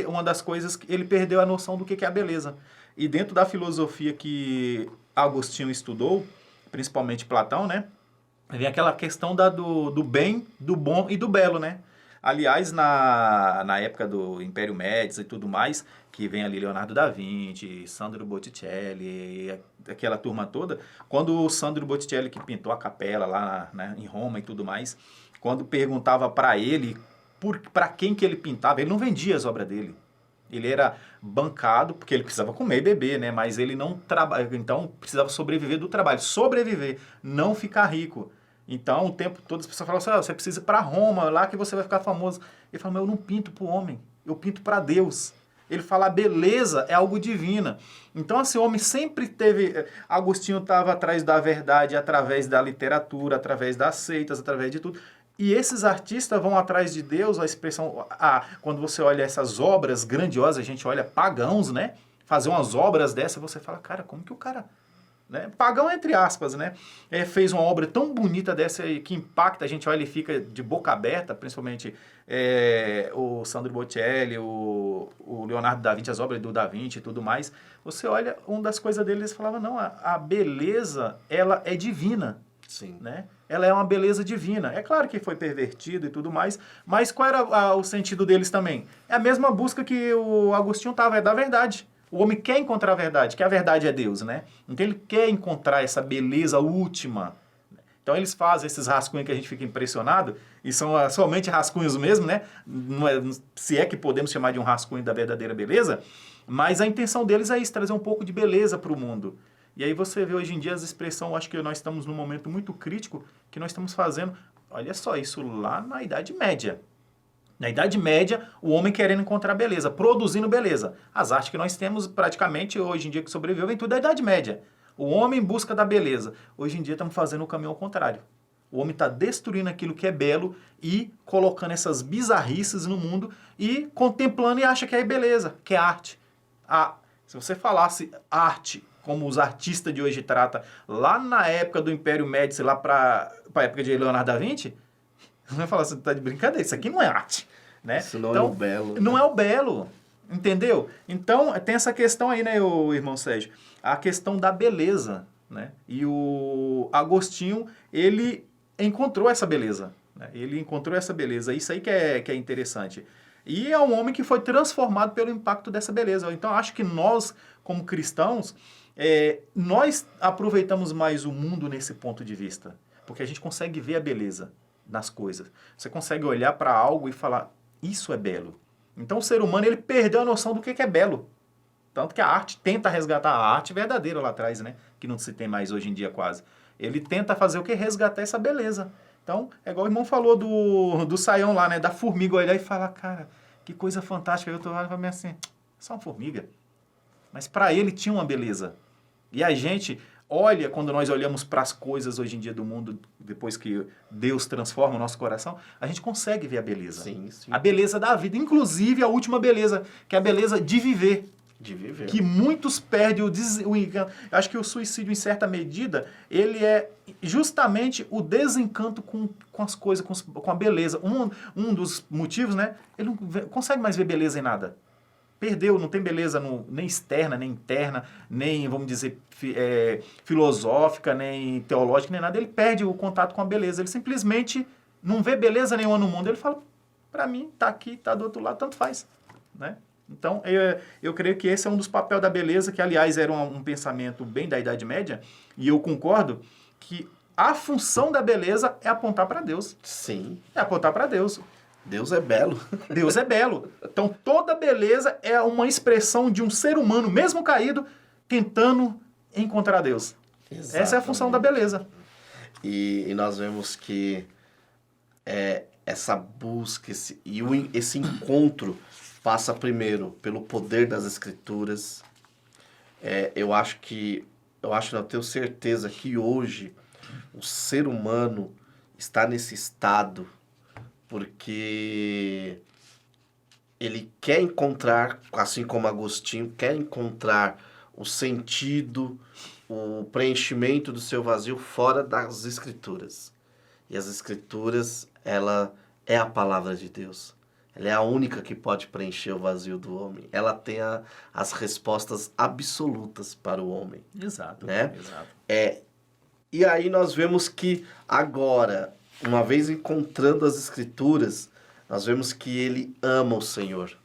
uma das coisas, ele perdeu a noção do que é a beleza. E dentro da filosofia que Agostinho estudou, principalmente Platão, né? Vem aquela questão do bem, do bom e do belo, né? Aliás, na época do Império Médici e tudo mais, que vem ali Leonardo da Vinci, Sandro Botticelli, aquela turma toda, quando o Sandro Botticelli, que pintou a capela lá, né, em Roma e tudo mais, quando perguntava para ele para quem que ele pintava, ele não vendia as obras dele. Ele era bancado, porque ele precisava comer e beber, né? Mas ele não trabalhava, então precisava sobreviver do trabalho. Sobreviver, não ficar rico. Então, o tempo todo as pessoas falavam assim, você precisa ir para Roma, lá que você vai ficar famoso. Ele falou, mas eu não pinto para o homem, eu pinto para Deus. Ele fala, a beleza é algo divina. Então, assim, o homem sempre teve... Agostinho estava atrás da verdade através da literatura, através das seitas, através de tudo. E esses artistas vão atrás de Deus, a expressão... quando você olha essas obras grandiosas, a gente olha pagãos, né? Fazer umas obras dessas, você fala, cara, como que o cara... Né? Pagão entre aspas, né? Fez uma obra tão bonita dessa que impacta, a gente olha e fica de boca aberta, principalmente o Sandro Botticelli, o Leonardo da Vinci, as obras do Da Vinci e tudo mais. Você olha, uma das coisas deles falava, não, a beleza, ela é divina. Sim. Né? Ela é uma beleza divina. É claro que foi pervertido e tudo mais, mas qual era o sentido deles também? É a mesma busca que o Agostinho estava, é da verdade. O homem quer encontrar a verdade, que a verdade é Deus, né? Então ele quer encontrar essa beleza última. Então eles fazem esses rascunhos que a gente fica impressionado, e são somente rascunhos mesmo, né? Não é, se é que podemos chamar de um rascunho da verdadeira beleza, mas a intenção deles é isso, trazer um pouco de beleza para o mundo. E aí você vê hoje em dia as expressões, acho que nós estamos num momento muito crítico, que nós estamos fazendo, olha só, isso lá na Idade Média. Na Idade Média, o homem querendo encontrar beleza, produzindo beleza. As artes que nós temos praticamente hoje em dia que sobreviveu vem tudo da Idade Média. O homem em busca da beleza. Hoje em dia estamos fazendo o caminho ao contrário. O homem está destruindo aquilo que é belo e colocando essas bizarrices no mundo e contemplando e acha que é beleza, que é arte. Se você falasse arte, como os artistas de hoje tratam, lá na época do Império Médici, lá para a época de Leonardo da Vinci, você vai falar assim, tá de brincadeira, isso aqui não é arte. Né? Isso não então, é o belo. Não é o belo, entendeu? Então, tem essa questão aí, né, o irmão Sérgio? A questão da beleza, né? E o Agostinho, ele encontrou essa beleza. Né? Ele encontrou essa beleza. Isso aí que é interessante. E é um homem que foi transformado pelo impacto dessa beleza. Então, acho que nós, como cristãos, nós aproveitamos mais o mundo nesse ponto de vista. Porque a gente consegue ver a beleza nas coisas. Você consegue olhar para algo e falar, isso é belo. Então o ser humano, ele perdeu a noção do que é belo. Tanto que a arte tenta resgatar a arte verdadeira lá atrás, né? Que não se tem mais hoje em dia quase. Ele tenta fazer o que? Resgatar essa beleza. Então, é igual o irmão falou do saião lá, né? Da formiga, olhar e falar, cara, que coisa fantástica. Eu tô olhando pra mim assim, só uma formiga. Mas para ele tinha uma beleza. E a gente... Olha, quando nós olhamos para as coisas hoje em dia do mundo, depois que Deus transforma o nosso coração, a gente consegue ver a beleza. Sim, sim. A beleza da vida, inclusive a última beleza, que é a beleza de viver. De viver. Que muitos perdem o engano. Eu acho que o suicídio, em certa medida, ele é justamente o desencanto com as coisas, com a beleza. Um dos motivos, né? Ele não consegue mais ver beleza em nada. Perdeu, não tem beleza nem externa, nem interna, nem, vamos dizer, filosófica, nem teológica, nem nada. Ele perde o contato com a beleza. Ele simplesmente não vê beleza nenhuma no mundo. Ele fala, para mim, tá aqui, tá do outro lado, tanto faz. Né? Então, eu creio que esse é um dos papéis da beleza, que, aliás, era um pensamento bem da Idade Média, e eu concordo que A função da beleza é apontar para Deus. Sim. É apontar para Deus. Deus é belo. Deus é belo. Então, toda beleza é uma expressão de um ser humano, mesmo caído, tentando encontrar Deus. Exatamente. Essa é a função da beleza. E nós vemos que essa busca, esse encontro passa primeiro pelo poder das Escrituras. Eu não tenho certeza que hoje o ser humano está nesse estado porque ele quer encontrar, assim como Agostinho, quer encontrar o sentido, o preenchimento do seu vazio fora das Escrituras. E as Escrituras, ela é a palavra de Deus. Ela é a única que pode preencher o vazio do homem. Ela tem as respostas absolutas para o homem. Exato. Né? Exato. E aí nós vemos que agora, uma vez encontrando as Escrituras, nós vemos que ele ama o Senhor,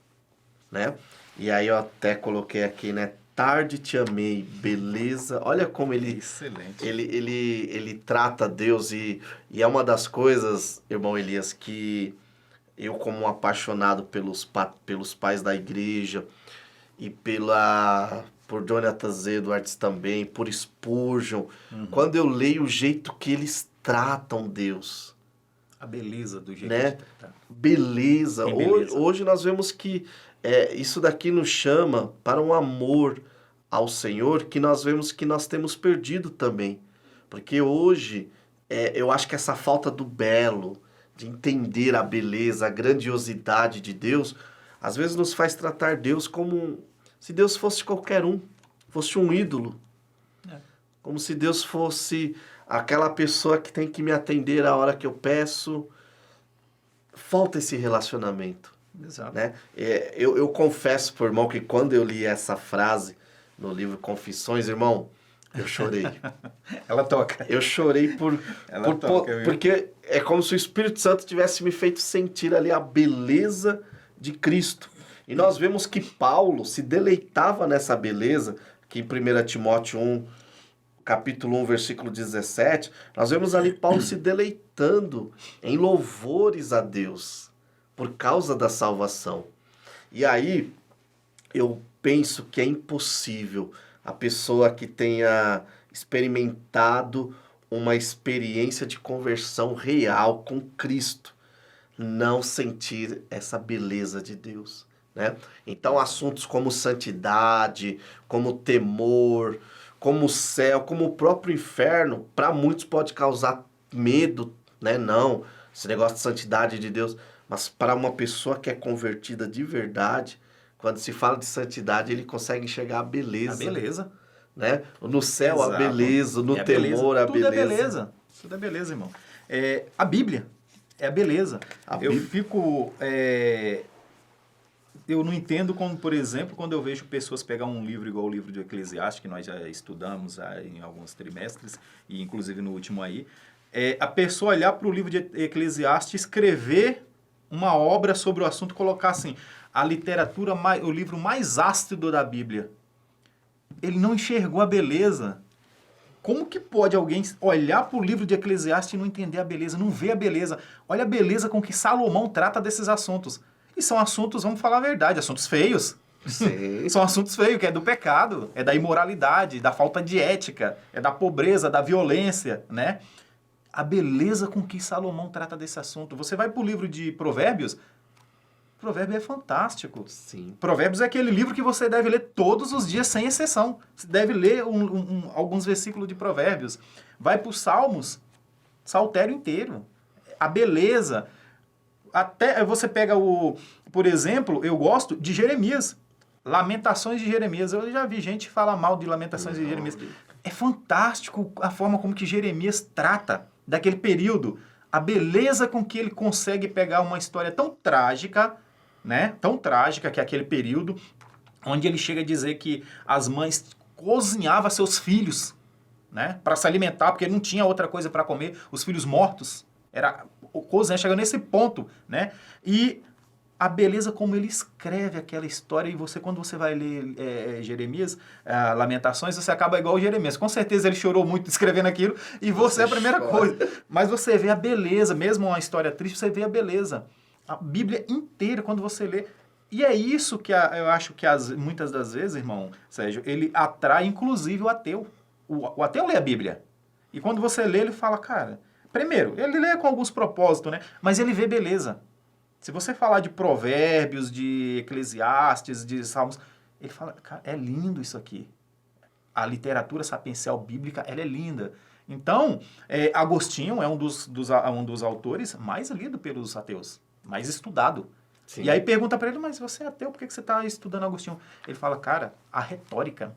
né? E aí eu até coloquei aqui, né? Tarde te amei, beleza. Olha como Excelente. ele trata Deus e é uma das coisas, irmão Elias, que eu como um apaixonado pelos pais da igreja e por Jonathan Edwards também, por Spurgeon, quando eu leio o jeito que eles tratam Deus, A beleza do jeito né? de tratar. Beleza. Tem beleza. Hoje nós vemos que isso daqui nos chama para um amor ao Senhor que nós vemos que nós temos perdido também. Porque hoje, eu acho que essa falta do belo, de entender a beleza, a grandiosidade de Deus, às vezes nos faz tratar Deus como se Deus fosse qualquer um, fosse um ídolo. Como se Deus fosse aquela pessoa que tem que me atender a hora que eu peço. Falta esse relacionamento. Exato. Né? Eu confesso, por irmão, que quando eu li essa frase no livro Confissões, irmão, eu chorei. Ela toca. Eu chorei porque é como se o Espírito Santo tivesse me feito sentir ali a beleza de Cristo. E nós vemos que Paulo se deleitava nessa beleza, que em 1 Timóteo 1, capítulo 1, versículo 17, nós vemos ali Paulo se deleitando em louvores a Deus por causa da salvação. E aí, eu penso que é impossível a pessoa que tenha experimentado uma experiência de conversão real com Cristo não sentir essa beleza de Deus, né? Então, assuntos como santidade, como temor, como céu, como o próprio inferno, para muitos pode causar medo, né? Não, esse negócio de santidade de Deus. Mas para uma pessoa que é convertida de verdade, quando se fala de santidade, ele consegue enxergar a beleza. A beleza. Né? No céu, Exato. a beleza, no temor, beleza. a beleza. Tudo é beleza. Tudo é beleza, irmão. A Bíblia é a beleza. Eu não entendo como, por exemplo, quando eu vejo pessoas pegar um livro igual o livro de Eclesiastes, que nós já estudamos em alguns trimestres, e inclusive no último aí, a pessoa olhar para o livro de Eclesiastes, escrever uma obra sobre o assunto, colocar assim, o livro mais ácido da Bíblia. Ele não enxergou a beleza. Como que pode alguém olhar para o livro de Eclesiastes e não entender a beleza, não ver a beleza? Olha a beleza com que Salomão trata desses assuntos. E são assuntos, vamos falar a verdade, assuntos feios. Sim. São assuntos feios, que é do pecado, é da imoralidade, da falta de ética, é da pobreza, da violência, né? A beleza com que Salomão trata desse assunto. Você vai para o livro de Provérbios, Provérbio é fantástico. Sim. Provérbios é aquele livro que você deve ler todos os dias, sem exceção. Você deve ler alguns versículos de Provérbios. Vai para os Salmos, saltério inteiro. A beleza. Até você pega por exemplo, eu gosto de Jeremias. Lamentações de Jeremias. Eu já vi gente falar mal de Lamentações de Jeremias. É fantástico a forma como que Jeremias trata daquele período. A beleza com que ele consegue pegar uma história tão trágica, né? Tão trágica que é aquele período, onde ele chega a dizer que as mães cozinhavam seus filhos, né? Para se alimentar, porque não tinha outra coisa para comer, os filhos mortos. O cozinhar chega nesse ponto, né? E a beleza como ele escreve aquela história, e você, quando você vai ler Jeremias, Lamentações, você acaba igual o Jeremias. Com certeza ele chorou muito escrevendo aquilo, e você é a primeira coisa. Mas você vê a beleza, mesmo uma história triste, você vê a beleza. A Bíblia inteira, quando você lê. E é isso que eu acho que muitas das vezes, irmão Sérgio, ele atrai inclusive o ateu. O ateu lê a Bíblia. E quando você lê, ele fala, cara, primeiro, ele lê com alguns propósitos, né? Mas ele vê beleza. Se você falar de Provérbios, de Eclesiastes, de Salmos, ele fala, cara, é lindo isso aqui. A literatura sapiencial bíblica, ela é linda. Então, Agostinho é um dos autores mais lido pelos ateus, mais estudado. Sim. E aí pergunta para ele, mas você é ateu, por que você está estudando Agostinho? Ele fala, cara, a retórica,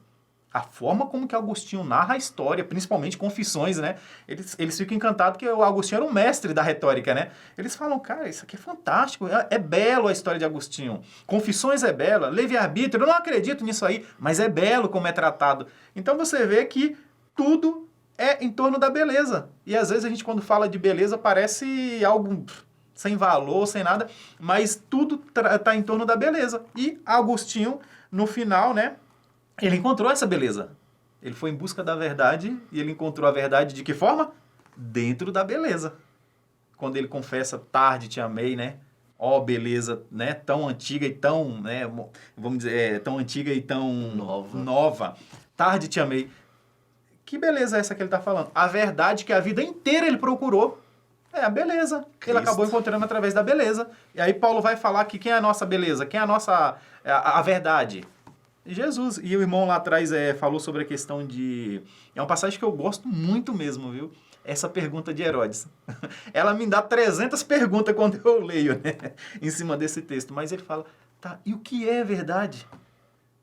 a forma como que Agostinho narra a história, principalmente Confissões, né? Eles ficam encantados que o Agostinho era um mestre da retórica, né? Eles falam, cara, isso aqui é fantástico, é belo a história de Agostinho. Confissões é bela, livre-arbítrio, eu não acredito nisso aí, mas é belo como é tratado. Então você vê que tudo é em torno da beleza. E às vezes a gente, quando fala de beleza, parece algo sem valor, sem nada, mas tudo está em torno da beleza. E Agostinho, no final, né? Ele encontrou essa beleza. Ele foi em busca da verdade e ele encontrou a verdade de que forma? Dentro da beleza. Quando ele confessa, tarde te amei, né? Ó, beleza, né? Tão antiga e tão, né? Vamos dizer, tão antiga e tão nova. Tarde te amei. Que beleza é essa que ele está falando? A verdade que a vida inteira ele procurou é a beleza. Cristo. Ele acabou encontrando através da beleza. E aí Paulo vai falar que quem é a nossa beleza? Quem é a nossa... a verdade? Jesus. E o irmão lá atrás falou sobre a questão de... É uma passagem que eu gosto muito mesmo, viu? Essa pergunta de Herodes. Ela me dá 300 perguntas quando eu leio, né? Em cima desse texto. Mas ele fala, tá, e o que é verdade?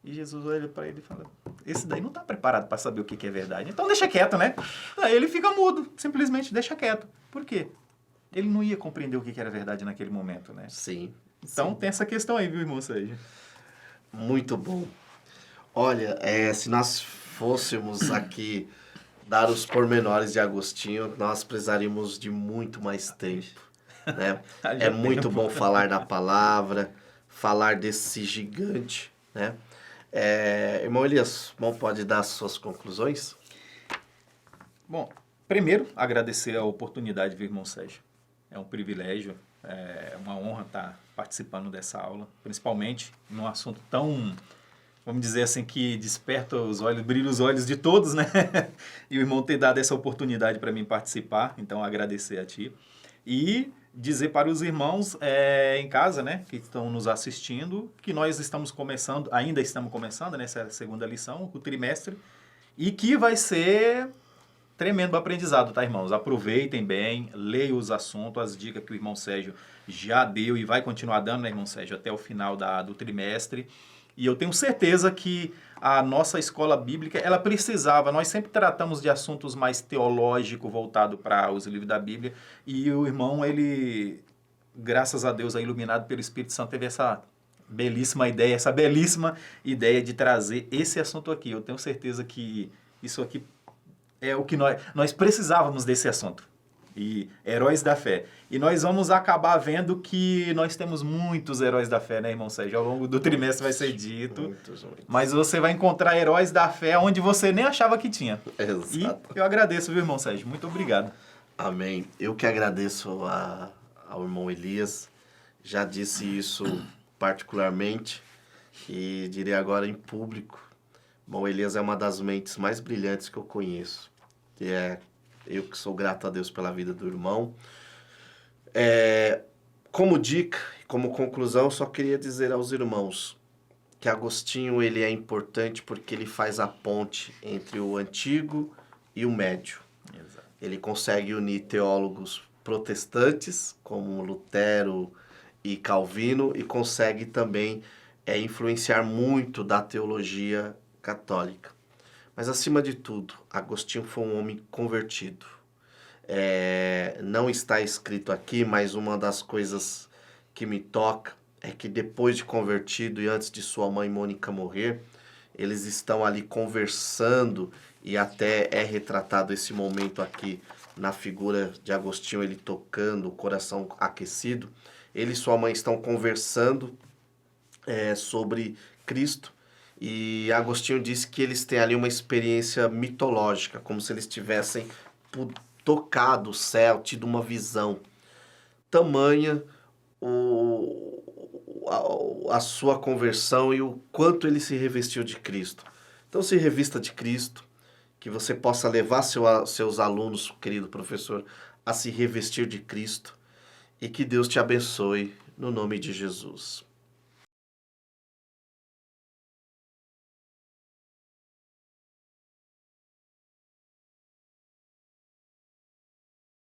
E Jesus olha para ele e fala, esse daí não está preparado para saber o que é verdade. Então deixa quieto, né? Aí ele fica mudo, simplesmente deixa quieto. Por quê? Ele não ia compreender o que era verdade naquele momento, né? Sim. Então sim. Tem essa questão aí, viu, irmão Sérgio? Muito bom. Olha, se nós fôssemos aqui dar os pormenores de Agostinho, nós precisaríamos de muito mais tempo, né? É muito bom falar da palavra, falar desse gigante, né? Irmão Elias, pode dar as suas conclusões? Bom, primeiro, agradecer a oportunidade, viu, irmão Sérgio? É um privilégio, é uma honra estar participando dessa aula, principalmente num assunto tão... vamos dizer assim, que desperta os olhos, brilha os olhos de todos, né? E o irmão ter dado essa oportunidade para mim participar, então agradecer a ti. E dizer para os irmãos em casa, né, que estão nos assistindo, que nós ainda estamos começando, nessa segunda lição, o trimestre, e que vai ser tremendo aprendizado, tá, irmãos? Aproveitem bem, leiam os assuntos, as dicas que o irmão Sérgio já deu e vai continuar dando, né, irmão Sérgio, até o final do trimestre. E eu tenho certeza que a nossa escola bíblica, ela precisava, nós sempre tratamos de assuntos mais teológicos, voltados para os livros da Bíblia, e o irmão, ele, graças a Deus, iluminado pelo Espírito Santo, teve essa belíssima ideia de trazer esse assunto aqui. Eu tenho certeza que isso aqui é o que nós precisávamos desse assunto. E heróis da fé. E nós vamos acabar vendo que nós temos muitos heróis da fé, né, irmão Sérgio? Ao longo do trimestre vai ser dito. Muitos. Mas você vai encontrar heróis da fé onde você nem achava que tinha. Exato. E eu agradeço, viu, irmão Sérgio? Muito obrigado. Amém. Eu que agradeço ao irmão Elias. Já disse isso particularmente e direi agora em público. O irmão Elias é uma das mentes mais brilhantes que eu conheço. E eu que sou grato a Deus pela vida do irmão. Como dica, como conclusão, só queria dizer aos irmãos que Agostinho ele é importante porque ele faz a ponte entre o antigo e o médio. Exato. Ele consegue unir teólogos protestantes, como Lutero e Calvino, e consegue também influenciar muito da teologia católica. Mas, acima de tudo, Agostinho foi um homem convertido. Não está escrito aqui, mas uma das coisas que me toca é que depois de convertido e antes de sua mãe Mônica morrer, eles estão ali conversando e até é retratado esse momento aqui na figura de Agostinho, ele tocando, o coração aquecido. ele e sua mãe estão conversando sobre Cristo, e Agostinho disse que eles têm ali uma experiência mitológica, como se eles tivessem tocado o céu, tido uma visão. Tamanha a sua conversão e o quanto ele se revestiu de Cristo. Então se revista de Cristo, que você possa levar seus alunos, querido professor, a se revestir de Cristo, e que Deus te abençoe no nome de Jesus.